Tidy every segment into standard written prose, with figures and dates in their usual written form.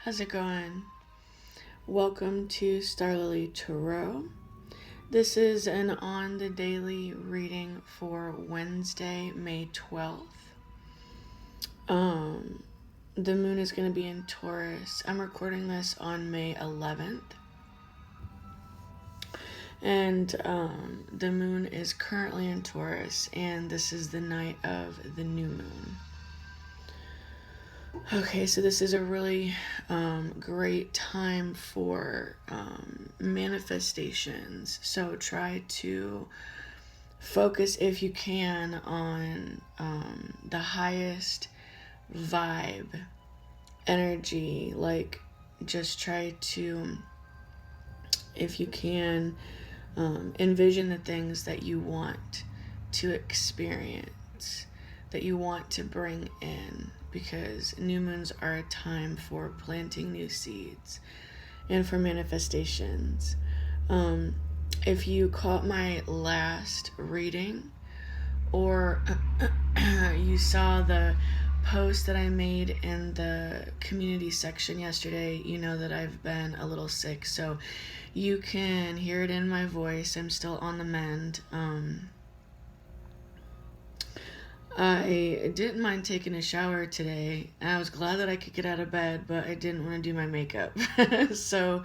How's it going? Welcome to starlilytarot. This is an on the daily reading for Wednesday, May 12th. The moon is going to be in Taurus. I'm recording this on May 11th. And the moon is currently in Taurus, and this is the night of the new moon. Okay, so this is a really great time for manifestations. So try to focus, if you can, on the highest vibe, energy. Like, just try to, if you can, envision the things that you want to experience, that you want to bring in. Because new moons are a time for planting new seeds and for manifestations. If you caught my last reading, or you saw the post that I made in the community section yesterday, you know that I've been a little sick. So you can hear it in my voice. I'm still on the mend. I didn't mind taking a shower today, and I was glad that I could get out of bed, but I didn't want to do my makeup. So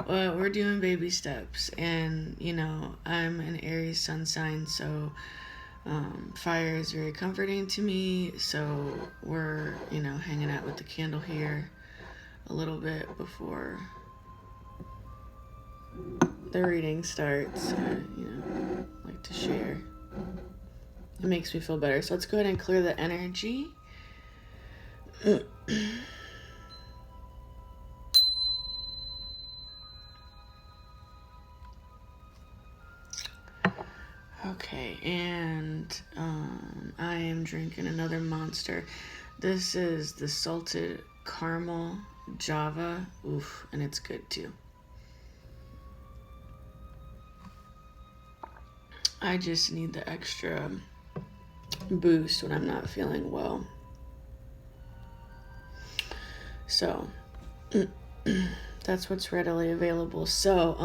we're doing baby steps, and you know, I'm an Aries sun sign, so fire is very comforting to me. So we're, you know, hanging out with the candle here a little bit before the reading starts. You know, like to share. It makes me feel better. So let's go ahead and clear the energy. Okay, and I am drinking another Monster. This is the salted caramel Java. Oof, and it's good too. I just need the extra boost when I'm not feeling well. So that's what's readily available. So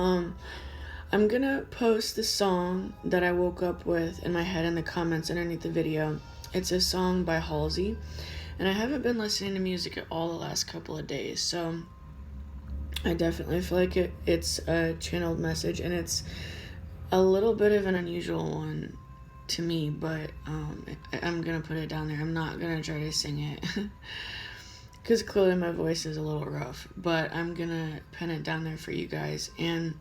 I'm gonna post the song that I woke up with in my head in the comments underneath the video. It's a song by Halsey, and I haven't been listening to music at all the last couple of days, so I definitely feel like it's a channeled message, and it's a little bit of an unusual one to me, but I'm gonna put it down there. I'm not gonna try to sing it because clearly my voice is a little rough, but I'm gonna pen it down there for you guys. And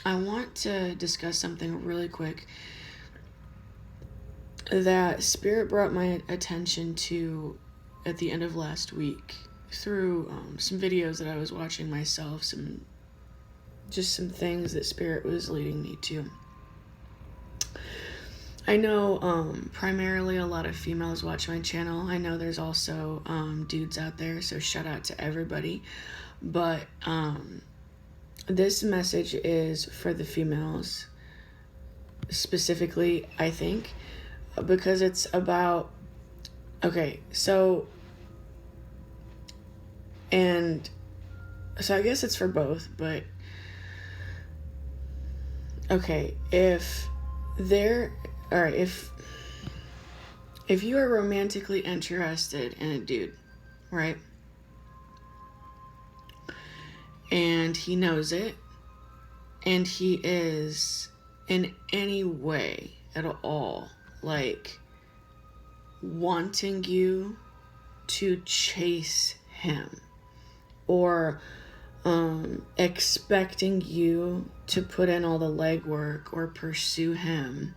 I want to discuss something really quick that Spirit brought my attention to at the end of last week through some videos that I was watching myself, some things that Spirit was leading me to. I know primarily a lot of females watch my channel. I know there's also dudes out there, so shout out to everybody. But this message is for the females specifically, I think, because it's about, okay, so I guess it's for both, but okay, if you are romantically interested in a dude, right? And he knows it, and he is in any way at all, like, wanting you to chase him, or expecting you to put in all the legwork or pursue him,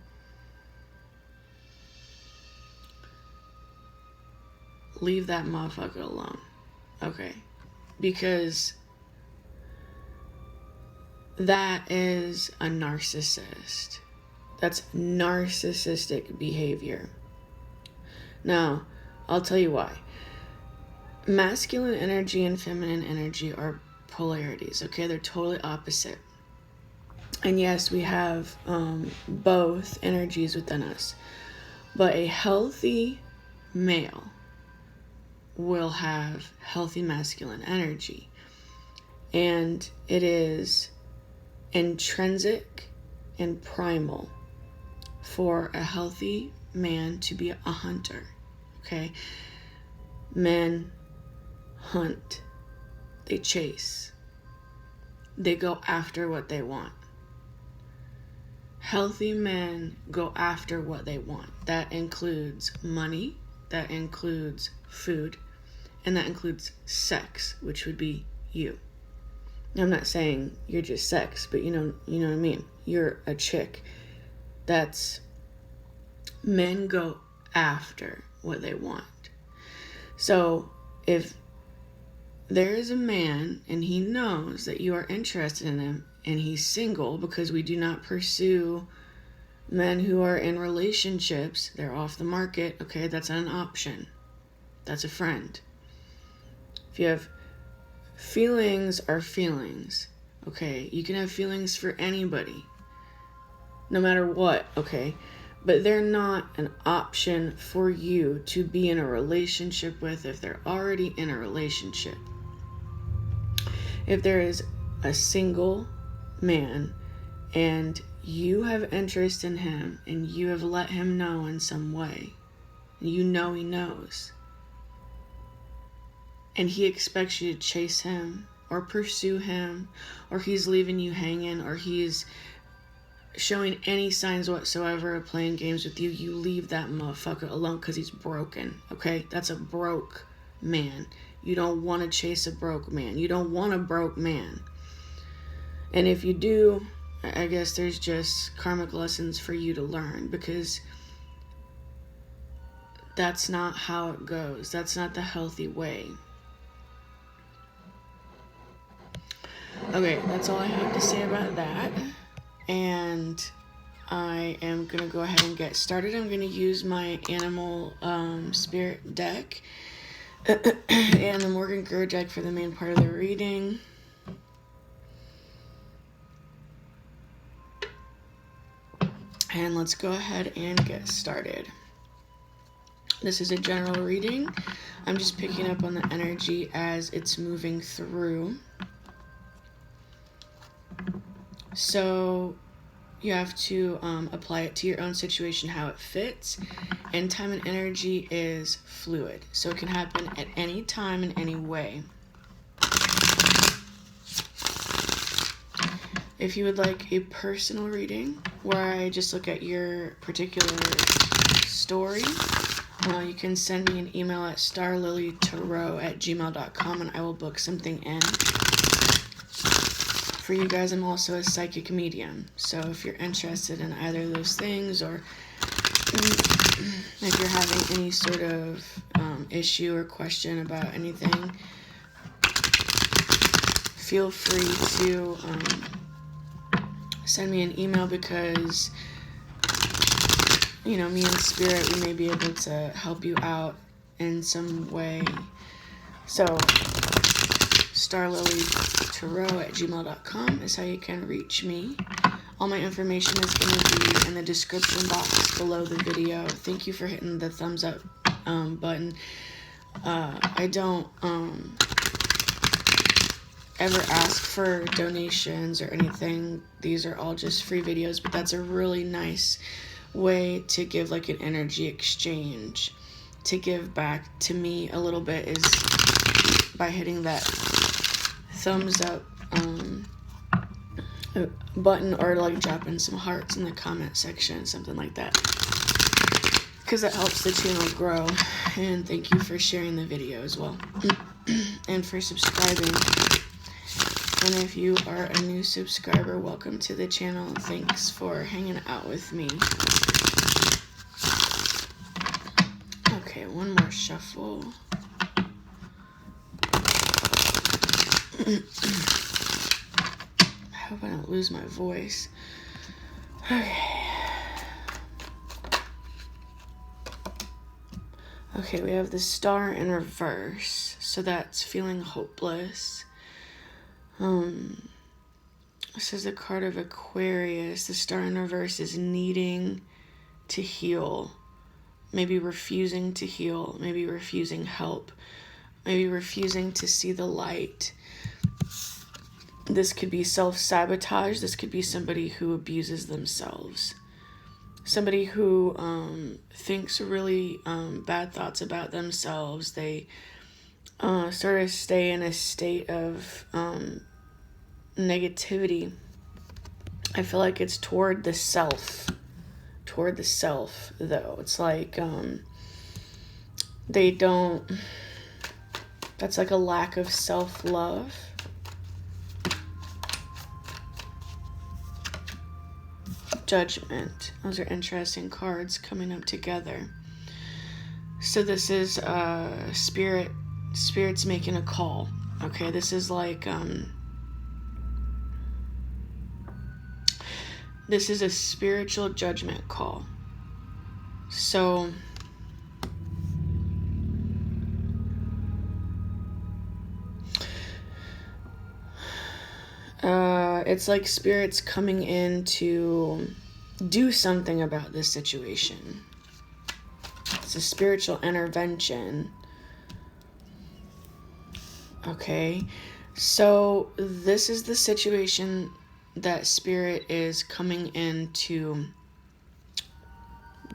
leave that motherfucker alone, okay? Because that is a narcissist. That's narcissistic behavior. Now, I'll tell you why. Masculine energy and feminine energy are polarities, okay? They're totally opposite. And yes, we have both energies within us. But a healthy male will have healthy masculine energy. And it is intrinsic and primal for a healthy man to be a hunter. Okay? Men hunt. They chase. They go after what they want. Healthy men go after what they want. That includes money, that includes food, and that includes sex, which would be you. Now, I'm not saying you're just sex, but you know what I mean. You're a chick. That's, men go after what they want. So if there is a man and he knows that you are interested in him and he's single, because we do not pursue men who are in relationships, they're off the market, okay, that's not an option. That's a friend. If you have feelings are feelings, okay, you can have feelings for anybody, no matter what, okay, but they're not an option for you to be in a relationship with if they're already in a relationship. If there is a single man and you have interest in him and you have let him know in some way, you know he knows, and he expects you to chase him or pursue him, or he's leaving you hanging, or he's showing any signs whatsoever of playing games with you, you leave that motherfucker alone because he's broken, okay? That's a broke man. You don't want to chase a broke man. You don't want a broke man. And if you do, I guess there's just karmic lessons for you to learn, because that's not how it goes. That's not the healthy way. Okay, that's all I have to say about that. And I am going to go ahead and get started. I'm going to use my animal spirit deck and the Morgan Gurr deck for the main part of the reading. And let's go ahead and get started. This is a general reading. I'm just picking up on the energy as it's moving through. So you have to apply it to your own situation, how it fits. And time and energy is fluid, so it can happen at any time in any way. If you would like a personal reading where I just look at your particular story, you can send me an email at starlilytarot@gmail.com and I will book something in. For you guys, I'm also a psychic medium, so if you're interested in either of those things, or if you're having any sort of issue or question about anything, feel free to send me an email, because me and Spirit, we may be able to help you out in some way. So starlilytarot@gmail.com is how you can reach me. All my information is going to be in the description box below the video. Thank you for hitting the thumbs up button. I don't ever ask for donations or anything. These are all just free videos, but that's a really nice way to give like an energy exchange, to give back to me a little bit, is by hitting that thumbs up button, or like dropping some hearts in the comment section, something like that, because that helps the channel grow. And thank you for sharing the video as well and for subscribing. And if you are a new subscriber, welcome to the channel. Thanks for hanging out with me. Okay, one more shuffle. I hope I don't lose my voice. Okay, we have the Star in reverse, so that's feeling hopeless. This is the card of Aquarius. The Star in reverse is needing to heal, maybe refusing to heal, maybe refusing help. maybe refusing to see the light. This could be self-sabotage. This could be somebody who abuses themselves. Somebody who thinks really bad thoughts about themselves. They sort of stay in a state of negativity. I feel like it's toward the self. Toward the self, though. It's like they don't... That's like a lack of self-love. Judgment. Those are interesting cards coming up together. So this is Spirit's making a call. Okay, this is like this is a spiritual judgment call. So it's like Spirit's coming in to do something about this situation. It's a spiritual intervention. Okay, so this is the situation that Spirit is coming in to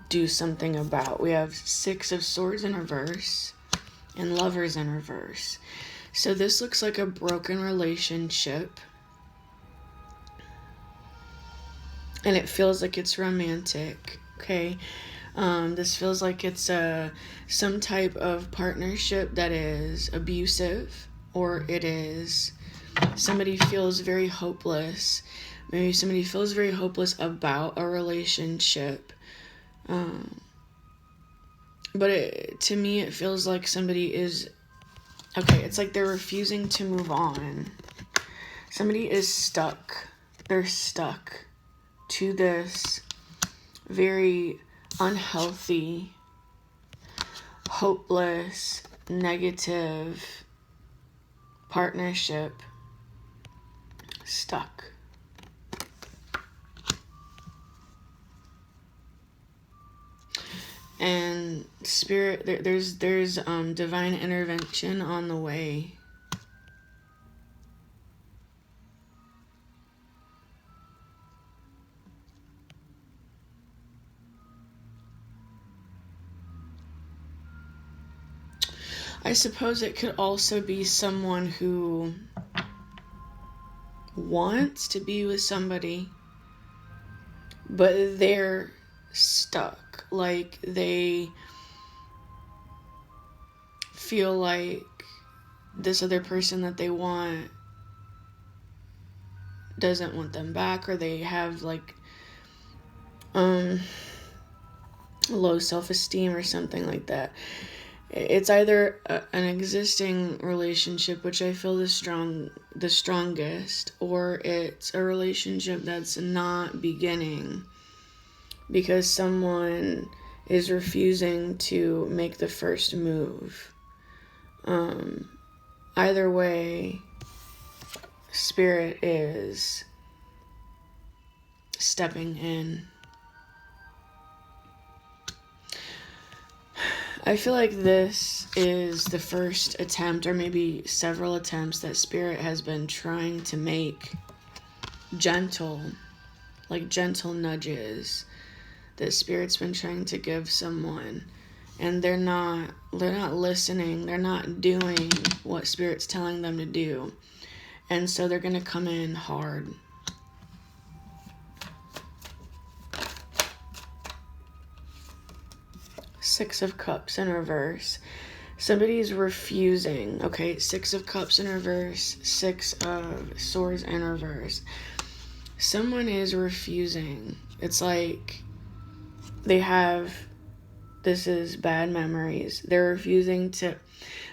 do something about. We have Six of Swords in reverse and Lovers in reverse. So this looks like a broken relationship. And it feels like it's romantic, okay? This feels like it's some type of partnership that is abusive, or it is somebody feels very hopeless. Maybe somebody feels very hopeless about a relationship. But to me, it feels like somebody is... Okay, it's like they're refusing to move on. Somebody is stuck. They're stuck to this very unhealthy, hopeless, negative partnership. Stuck. And Spirit, there's divine intervention on the way. I suppose it could also be someone who wants to be with somebody, but they're stuck. Like they feel like this other person that they want doesn't want them back, or they have like low self-esteem or something like that. It's either an existing relationship, which I feel the strongest, or it's a relationship that's not beginning because someone is refusing to make the first move. Either way, Spirit is stepping in. I feel like this is the first attempt, or maybe several attempts, that Spirit has been trying to make gentle, like gentle nudges that Spirit's been trying to give someone, and they're not listening, they're not doing what Spirit's telling them to do, and so they're gonna come in hard. Six of Cups in reverse. Somebody's refusing. Okay, Six of Cups in reverse, Six of Swords in reverse. Someone is refusing. It's like they have... This is bad memories. They're refusing to...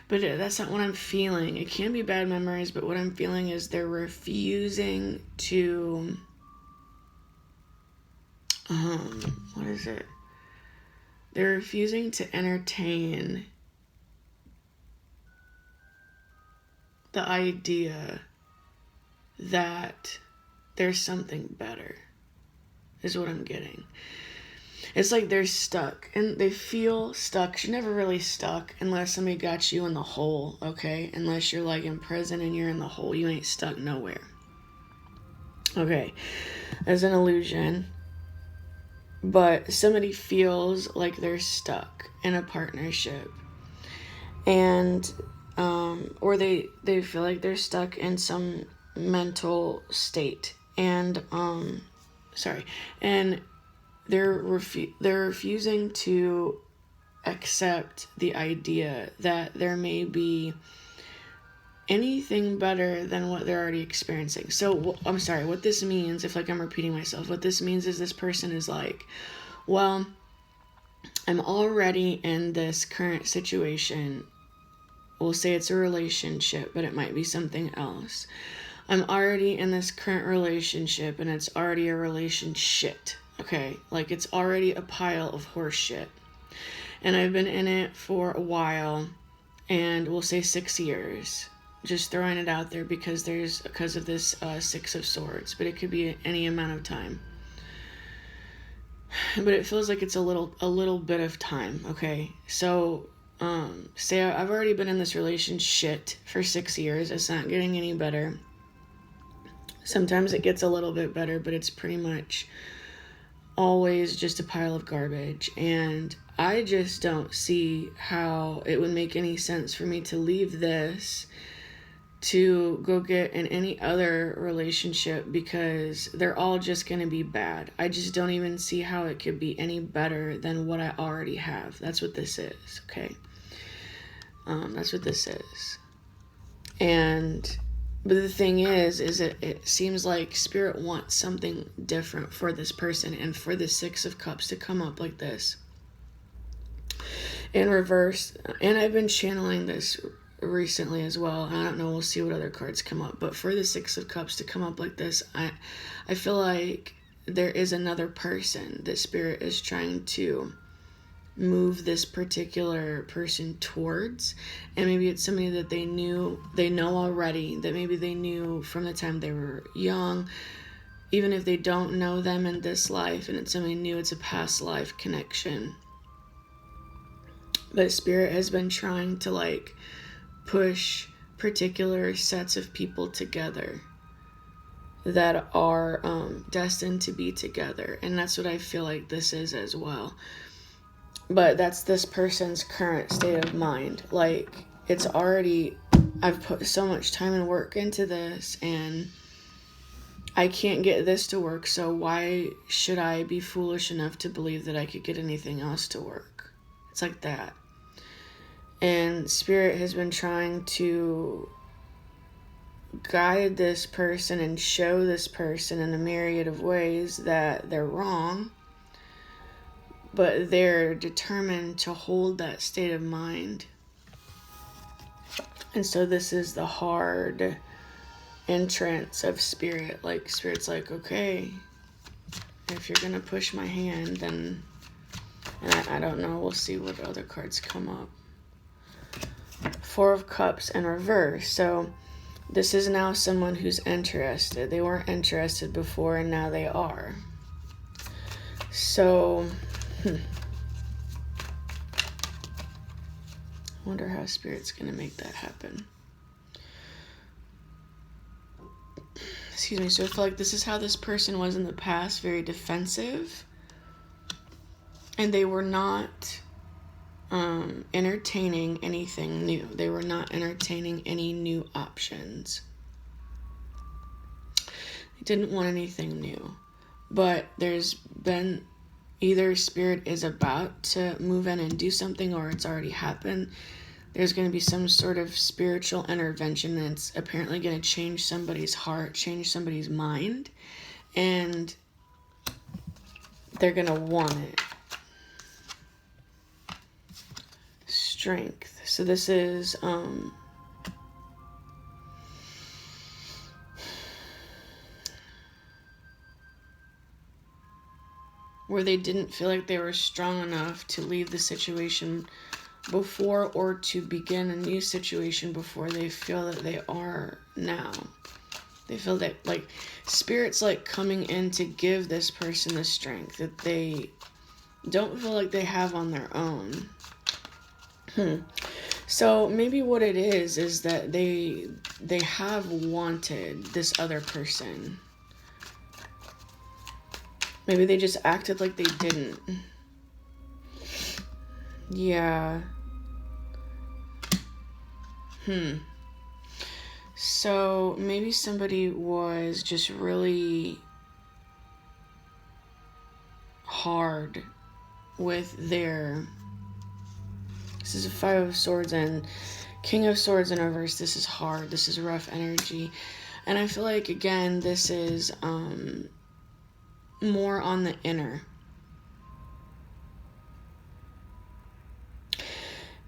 But that's not what I'm feeling. It can be bad memories, but what I'm feeling is they're refusing to... what is it? They're refusing to entertain the idea that there's something better, is what I'm getting. It's like they're stuck, and they feel stuck. You're never really stuck unless somebody got you in the hole, okay? Unless you're like in prison and you're in the hole. You ain't stuck nowhere. Okay, as an illusion. But somebody feels like they're stuck in a partnership. And, or they feel like they're stuck in some mental state. And, and they're refusing to accept the idea that there may be anything better than what they're already experiencing. So, I'm sorry, what this means, if like I'm repeating myself, what this means is this person is like, well, I'm already in this current situation. We'll say it's a relationship, but it might be something else. I'm already in this current relationship, and it's already a relationship, okay? Like, it's already a pile of horse shit. And I've been in it for a while, and we'll say 6 years. Just throwing it out there because of this 6 of Swords, but it could be any amount of time. But it feels like it's a little bit of time, okay? So, say I've already been in this relationship for 6 years. It's not getting any better. Sometimes it gets a little bit better, but it's pretty much always just a pile of garbage. And I just don't see how it would make any sense for me to leave this to go get in any other relationship, because they're all just going to be bad. I just don't even see how it could be any better than what I already have. That's what this is, okay? That's what this is. But the thing is it seems like Spirit wants something different for this person, and for the 6 of Cups to come up like this in reverse. And I've been channeling this recently as well. I don't know, we'll see what other cards come up, but for the 6 of Cups to come up like this, I feel like there is another person that Spirit is trying to move this particular person towards. And maybe it's somebody that they know already, that maybe they knew from the time they were young, even if they don't know them in this life, and it's somebody new. It's a past life connection. But Spirit has been trying to like push particular sets of people together that are destined to be together. And that's what I feel like this is as well. But that's this person's current state of mind. Like, it's already, I've put so much time and work into this, and I can't get this to work, so why should I be foolish enough to believe that I could get anything else to work? It's like that. And Spirit has been trying to guide this person and show this person in a myriad of ways that they're wrong, but they're determined to hold that state of mind. And so this is the hard entrance of Spirit. Like, Spirit's like, okay, if you're gonna push my hand, then, and I don't know, we'll see what other cards come up. 4 of Cups in reverse. So this is now someone who's interested. They weren't interested before, and now they are. So, I wonder how Spirit's going to make that happen. Excuse me. So I feel like this is how this person was in the past, very defensive. And they were not entertaining anything new. They were not entertaining any new options. They didn't want anything new. But there's been either Spirit is about to move in and do something, or it's already happened. There's going to be some sort of spiritual intervention that's apparently going to change somebody's heart, change somebody's mind, and they're going to want it. Strength. So this is where they didn't feel like they were strong enough to leave the situation before, or to begin a new situation before they feel that they are now. They feel that like Spirit's like coming in to give this person the strength that they don't feel like they have on their own. So maybe what it is that they have wanted this other person. Maybe they just acted like they didn't. Yeah. So maybe somebody was just really hard with their... This is a Five of Swords and King of Swords in reverse. This is hard. This is rough energy. And I feel like, again, this is more on the inner.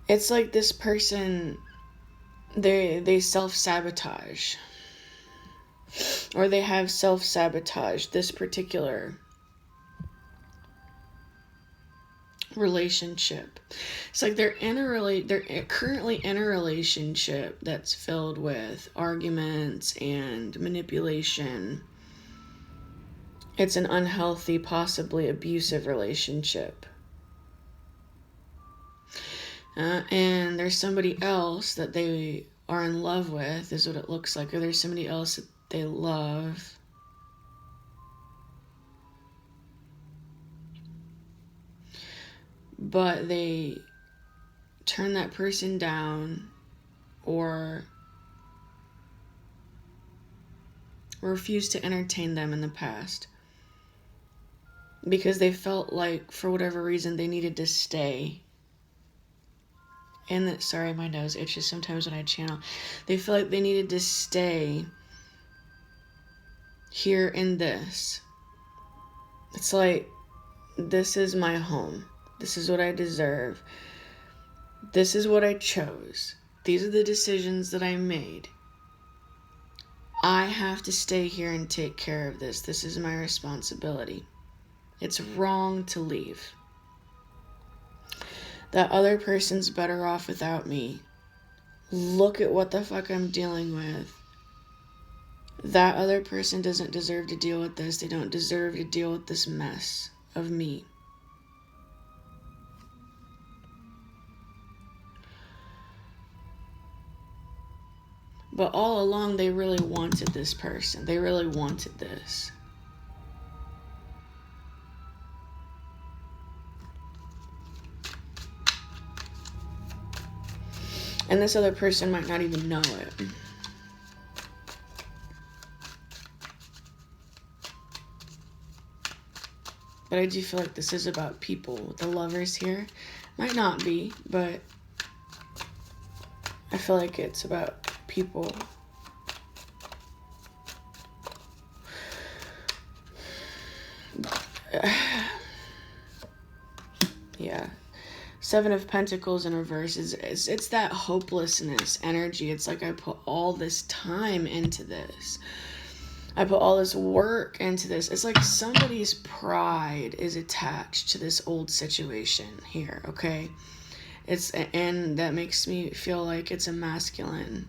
It's like this person, they self-sabotage. Or they have self-sabotaged this particular relationship. It's like they're currently in a relationship that's filled with arguments and manipulation. It's an unhealthy, possibly abusive relationship. And there's somebody else that they are in love with, is what it looks like. Or there's somebody else that they love. But they turn that person down or refuse to entertain them in the past. Because they felt like, for whatever reason, they needed to stay. And that, sorry, my nose itches sometimes when I channel. They feel like they needed to stay here in this. It's like, this is my home. This is what I deserve. This is what I chose. These are the decisions that I made. I have to stay here and take care of this. This is my responsibility. It's wrong to leave. That other person's better off without me. Look at what the fuck I'm dealing with. That other person doesn't deserve to deal with this. They don't deserve to deal with this mess of me. But all along, they really wanted this person. They really wanted this. And this other person might not even know it. But I do feel like this is about people. The lovers here might not be, but I feel like it's about people. Yeah. Seven of Pentacles in reverse it's that hopelessness energy. It's like I put all this time into this. I put all this work into this. It's like somebody's pride is attached to this old situation here, okay? And that makes me feel like it's a masculine.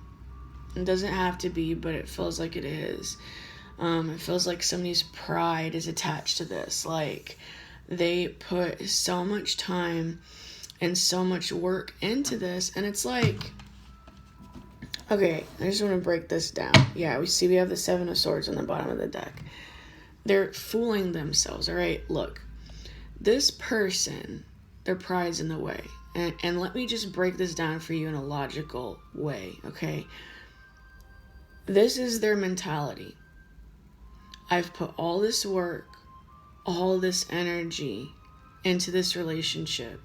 It doesn't have to be, but it feels like it is. It feels like somebody's pride is attached to this. Like, they put so much time and so much work into this, and it's like, okay, I just want to break this down. Yeah, we have the Seven of Swords on the bottom of the deck. They're fooling themselves, all right? Look, this person, their pride's in the way. And let me just break this down for you in a logical way, okay? This is their mentality. I've put all this work, all this energy into this relationship.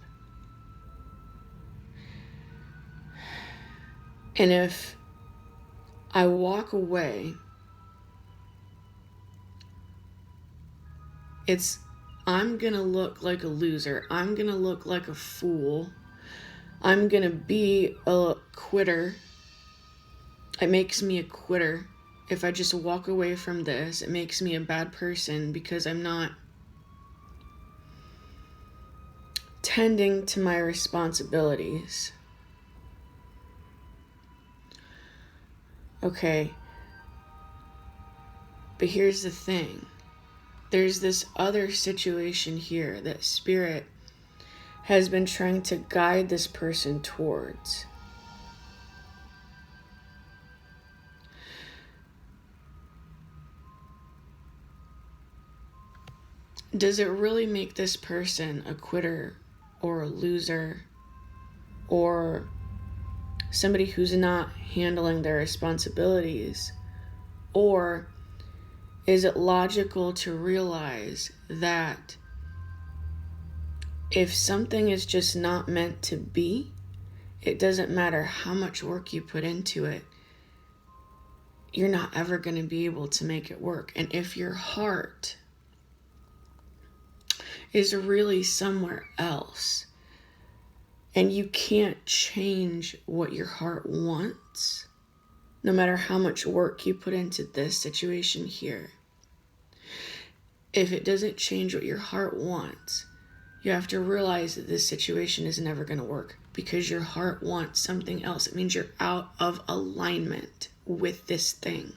And if I walk away, I'm gonna look like a loser. I'm gonna look like a fool. I'm gonna be a quitter. It makes me a quitter. If I just walk away from this, it makes me a bad person because I'm not tending to my responsibilities. Okay. But here's the thing. there's this other situation here that Spirit has been trying to guide this person towards. Does it really make this person a quitter or a loser or somebody who's not handling their responsibilities? Or is it logical to realize that if something is just not meant to be, it doesn't matter how much work you put into it, you're not ever going to be able to make it work. And if your heart is really somewhere else and you can't change what your heart wants, no matter how much work you put into this situation here, if it doesn't change what your heart wants, you have to realize that this situation is never going to work because your heart wants something else. It means you're out of alignment with this thing.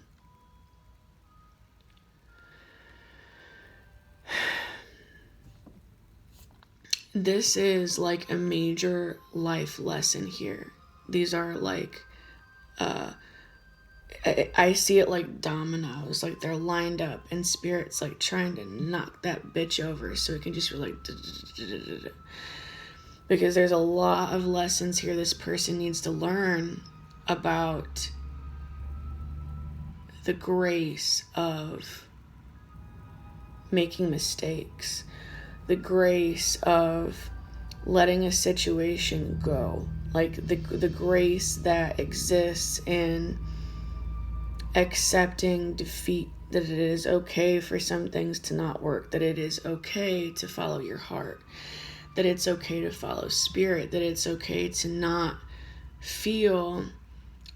This is like a major life lesson here. These are like, I see it like dominoes, like they're lined up and Spirit's like trying to knock that bitch over so it can just be like, because there's a lot of lessons here this person needs to learn about the grace of making mistakes, the grace of letting a situation go, like the grace that exists in accepting defeat, that it is okay for some things to not work, that it is okay to follow your heart, that it's okay to follow Spirit, that it's okay to not feel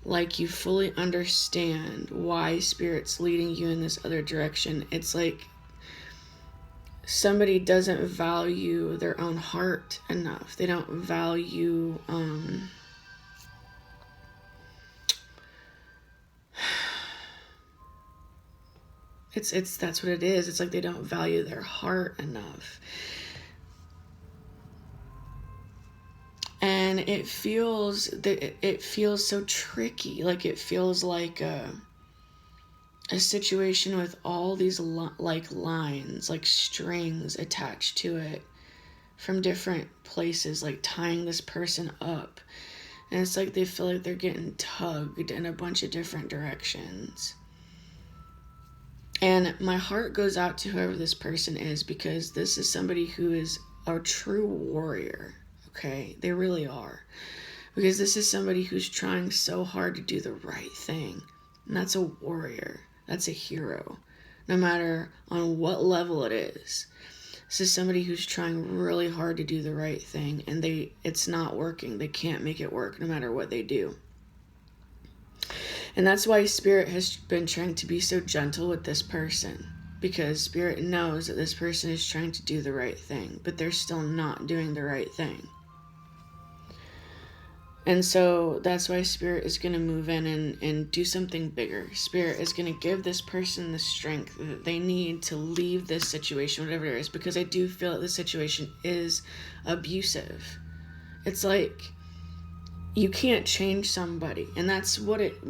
like you fully understand why Spirit's leading you in this other direction. It's like somebody doesn't value their own heart enough. They don't value it's that's what it is. It's like they don't value their heart enough. And it feels so tricky. Like it feels like a situation with all these like lines, like strings attached to it from different places, like tying this person up. And it's like they feel like they're getting tugged in a bunch of different directions. And my heart goes out to whoever this person is, because this is somebody who is a true warrior. Okay, they really are. Because this is somebody who's trying so hard to do the right thing. And that's a warrior. That's a hero. No matter on what level it is. This is somebody who's trying really hard to do the right thing. And it's not working. They can't make it work no matter what they do. And that's why Spirit has been trying to be so gentle with this person. Because Spirit knows that this person is trying to do the right thing. But they're still not doing the right thing. And so that's why Spirit is going to move in and do something bigger. Spirit is going to give this person the strength that they need to leave this situation, whatever it is. Because I do feel that this situation is abusive. It's like you can't change somebody. And that's what it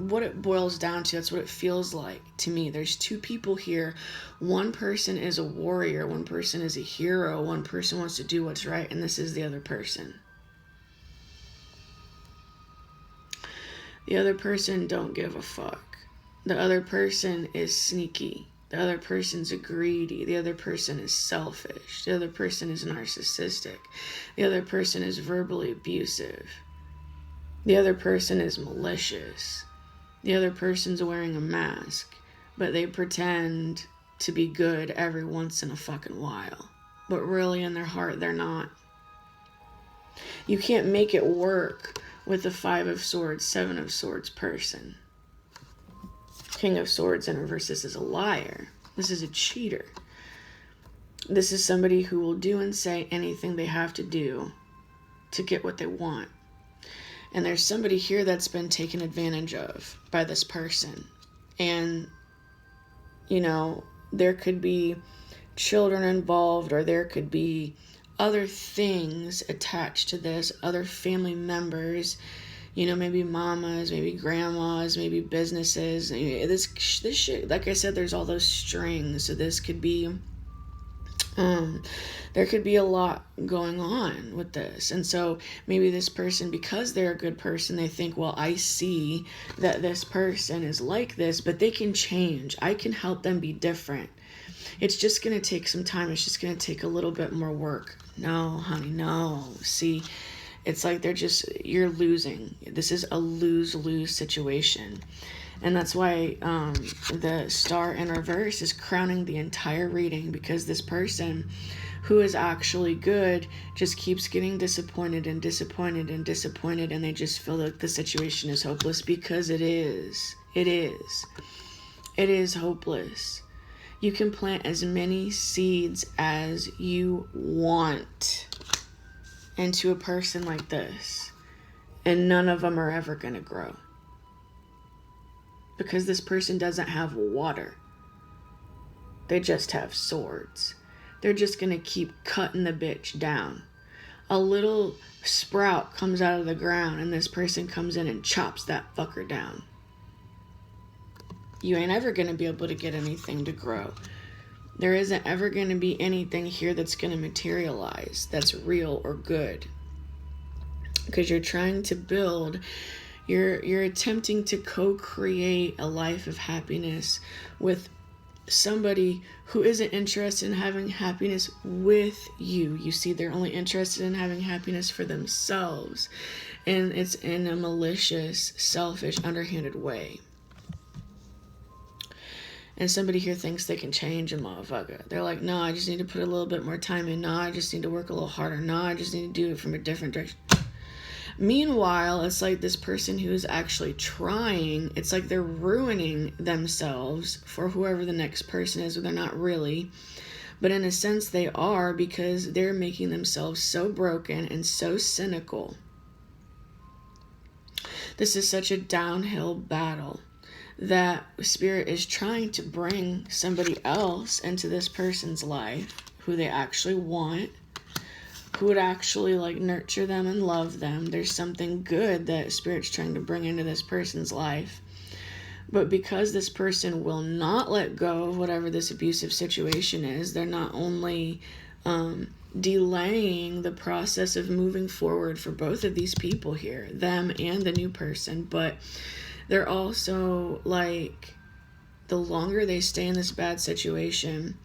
boils down to. That's what it feels like to me. There's two people here. One person is a warrior. One person is a hero. One person wants to do what's right. And this is the other person. The other person don't give a fuck. The other person is sneaky. The other person's greedy. The other person is selfish. The other person is narcissistic. The other person is verbally abusive. The other person is malicious. The other person's wearing a mask, but they pretend to be good every once in a fucking while. But really in their heart, they're not. You can't make it work with the 5 of Swords, 7 of Swords person. King of Swords in reverse, this is a liar. This is a cheater. This is somebody who will do and say anything they have to do to get what they want. And there's somebody here that's been taken advantage of by this person. And, you know, there could be children involved, or there could be other things attached to this, other family members, you know, maybe mamas, maybe grandmas, maybe businesses. This shit, like I said, there's all those strings. So this could be, there could be a lot going on with this. And so maybe this person, because they're a good person, they think, well, I see that this person is like this, but they can change. I can help them be different. It's just going to take some time. It's just going to take a little bit more work. No, honey, no. See, it's like you're losing. This is a lose-lose situation. And that's why the star in reverse is crowning the entire reading, because this person who is actually good just keeps getting disappointed and disappointed and disappointed, and they just feel like the situation is hopeless, because it is. It is. It is hopeless. You can plant as many seeds as you want into a person like this, and none of them are ever going to grow. Because this person doesn't have water. They just have swords. They're just going to keep cutting the bitch down. A little sprout comes out of the ground, and this person comes in and chops that fucker down. You ain't ever going to be able to get anything to grow. There isn't ever going to be anything here that's going to materialize that's real or good. Because you're trying to build, you're attempting to co-create a life of happiness with somebody who isn't interested in having happiness with you. You see, they're only interested in having happiness for themselves. And it's in a malicious, selfish, underhanded way. And somebody here thinks they can change a motherfucker. They're like, no, I just need to put a little bit more time in. No, I just need to work a little harder. No, I just need to do it from a different direction. Meanwhile, it's like this person who's actually trying, it's like they're ruining themselves for whoever the next person is, or they're not really. But in a sense, they are, because they're making themselves so broken and so cynical. This is such a downhill battle that Spirit is trying to bring somebody else into this person's life who they actually want, who would actually like nurture them and love them. There's something good that Spirit's trying to bring into this person's life. But because this person will not let go of whatever this abusive situation is, they're not only delaying the process of moving forward for both of these people here, them and the new person, but they're also like, the longer they stay in this bad situation,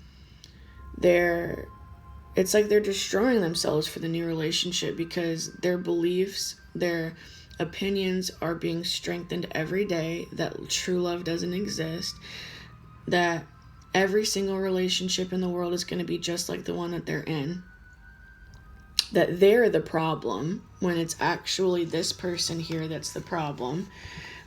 it's like they're destroying themselves for the new relationship, because their beliefs, their opinions are being strengthened every day, that true love doesn't exist, that every single relationship in the world is going to be just like the one that they're in, that they're the problem when it's actually this person here that's the problem.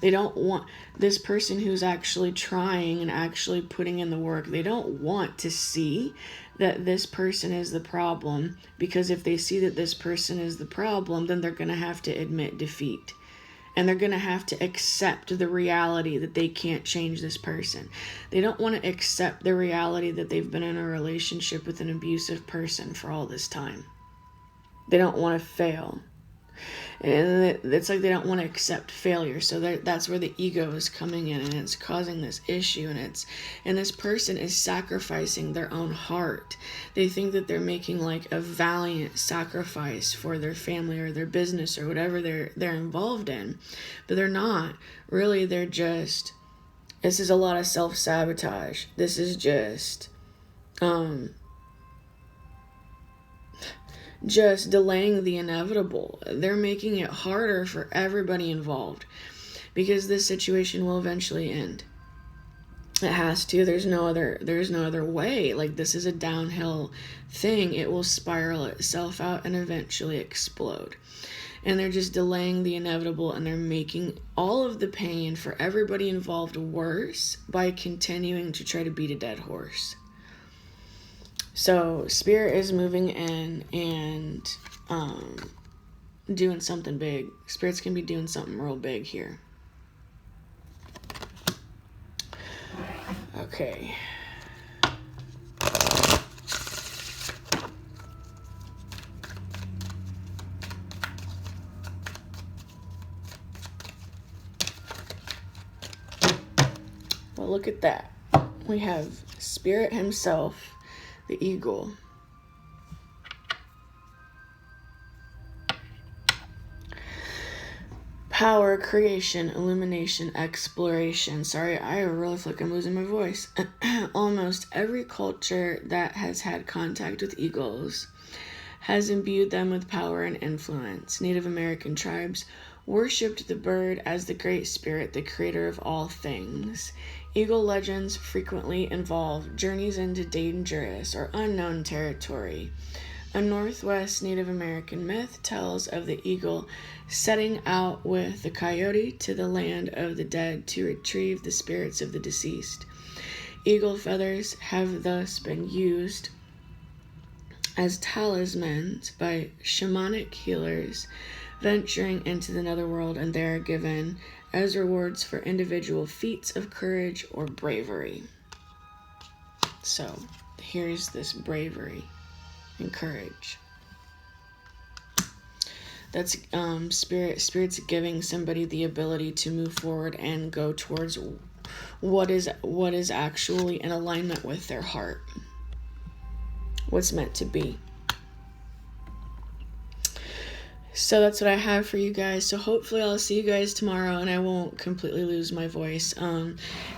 They don't want this person who's actually trying and actually putting in the work. They don't want to see that this person is the problem, because if they see that this person is the problem, then they're going to have to admit defeat. And they're going to have to accept the reality that they can't change this person. They don't want to accept the reality that they've been in a relationship with an abusive person for all this time. They don't want to fail. And it's like they don't want to accept failure. So that's where the ego is coming in, and it's causing this issue. And this person is sacrificing their own heart. They think that they're making like a valiant sacrifice for their family or their business or whatever they're involved in, but they're not. Really, they're just. This is a lot of self-sabotage. This is just delaying the inevitable. They're making it harder for everybody involved, because this situation will eventually end. It has to. There's no other way. Like, this is a downhill thing. It will spiral itself out and eventually explode. And they're just delaying the inevitable, and they're making all of the pain for everybody involved worse by continuing to try to beat a dead horse. So Spirit is moving in and doing something big. Spirit's going to be doing something real big here. Okay. Well, look at that. We have Spirit himself, the eagle. Power, creation, illumination, exploration. Sorry, I really feel like I'm losing my voice. Almost every culture that has had contact with eagles has imbued them with power and influence. Native American tribes worshipped the bird as the great spirit, the creator of all things. Eagle legends frequently involve journeys into dangerous or unknown territory. A Northwest Native American myth tells of the eagle setting out with the coyote to the land of the dead to retrieve the spirits of the deceased. Eagle feathers have thus been used as talismans by shamanic healers venturing into the netherworld, and they are given as rewards for individual feats of courage or bravery. So here's this bravery and courage. That's spirit's giving somebody the ability to move forward and go towards what is actually in alignment with their heart, what's meant to be. So that's what I have for you guys. So hopefully I'll see you guys tomorrow and I won't completely lose my voice.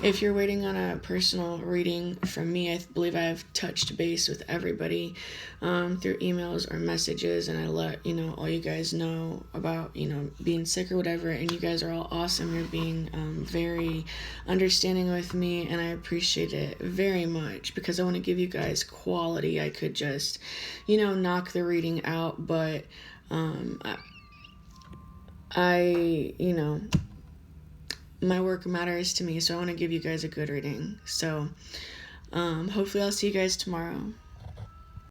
If you're waiting on a personal reading from me, I believe I've touched base with everybody through emails or messages, and I let all you guys know about being sick or whatever, and you guys are all awesome. You're being very understanding with me, and I appreciate it very much because I want to give you guys quality. I could just knock the reading out, but my work matters to me, so I want to give you guys a good reading. So hopefully I'll see you guys tomorrow.